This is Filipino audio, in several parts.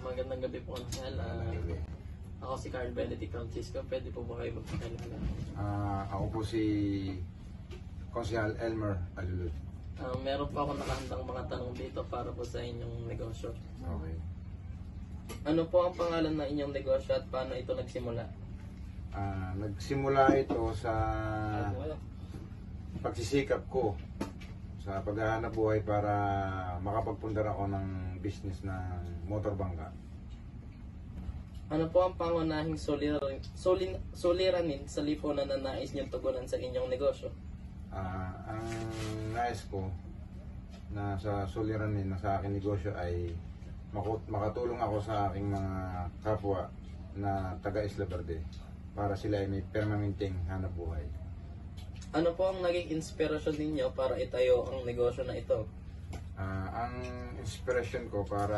Magandang gabi po, Ansel. Ako si Carl Benedict Francisco. Pwede po ba kayo magpakilala? Ako po si Konsehal Elmer Alulud. Meron po ako nakahandang mga tanong dito para po sa inyong negosyo. Okay. Ano po ang pangalan ng inyong negosyo at paano ito nagsimula? Nagsimula ito sa pagsisikap ko sa paghahanap buhay para makapagpundar ako ng business ng motor bangka. Ano po ang pangunahing suliranin sa lipunan na nais niyong tugunan sa inyong negosyo? Ang nais ko na sa suliranin na sa aking negosyo ay makatulong ako sa aking mga kapwa na taga Isla Verde para sila ay may permanenteng hanap buhay. Ano po ang naging inspirasyon ninyo para itayo ang negosyo na ito? Ang inspiration ko para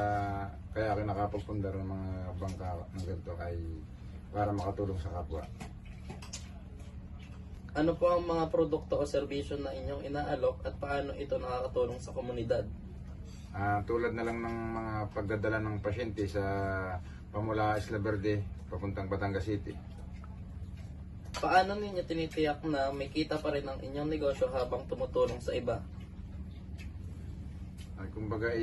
kaya ako nakapagpundar ng mga bangka ng ganito ay para makatulong sa kapwa. Ano po ang mga produkto o serbisyo na inyong inaalok at paano ito nakakatulong sa komunidad? Tulad na lang ng mga pagdadala ng pasyente sa pamula Isla Verde papuntang Batangas City. Paano ninyo tinitiyak na may kita pa rin ang inyong negosyo habang tumutulong sa iba? Kumbaga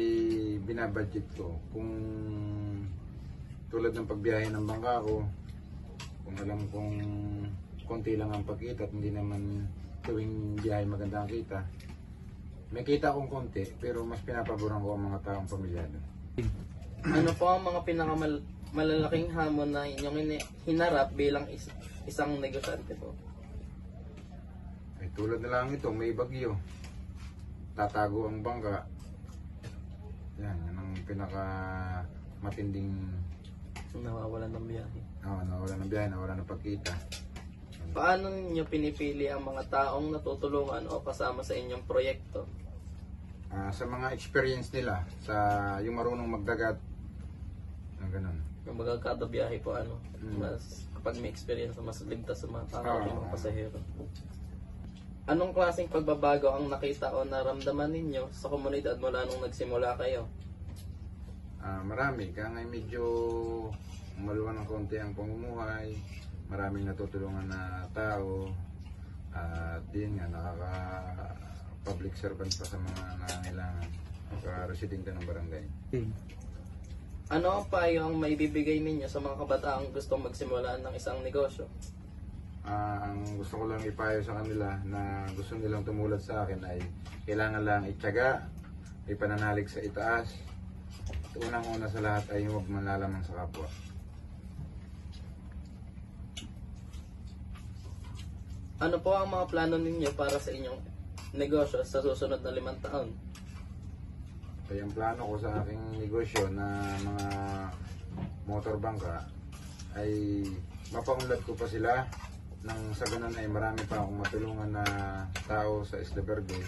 binabudget ko kung tulad ng pagbiyahe ng bangka ko, kung alam kong konti lang ang pagkita at hindi naman tuwing biyahe maganda ang kita, may kita akong konti pero mas pinapaboran ko ang mga taong pamilyado. Ano po ang mga pinakamalaking hamon na inyong hinarap bilang isang negosyante po? Tulad na lang ito, may bagyo, tatago ang bangka. Yan ang pinaka matinding Nawawalan ng biyahe. nawawalan ng biyahe, nawawalan ng pagkita. Paano ninyo pinipili ang mga taong natutulungan o kasama sa inyong proyekto? Sa mga experience nila, sa yung marunong magdagat, ganun. Yung kada biyahe po mas kapag may experience mas ligtas sa mga tao ng mga pasahero. Anong klaseng pagbabago ang nakita o naramdaman ninyo sa komunidad mula nung nagsimula kayo? Marami, kaya ngayon medyo maluwan ng konti ang pamumuhay, maraming natutulungan na tao, at yun nga, nakaka-public servant pa sa mga nangangailangan, naka-residente ng barangay. Ano ang payo ang maibibigay ninyo sa mga kabataang gustong magsimula ng isang negosyo? Ang gusto ko lang ipayo sa kanila na gusto nilang tumulad sa akin ay kailangan lang ityaga, ipananalig sa itaas. Unang-una sa lahat ay huwag manlalamang sa kapwa. Ano po ang mga plano ninyo para sa inyong negosyo sa susunod na 5 taon? Kaya ang plano ko sa aking negosyo na mga motor bangka ay mapaunlad ko pa sila nang sa ganun ay marami pa akong matulungan na tao sa Isla Verde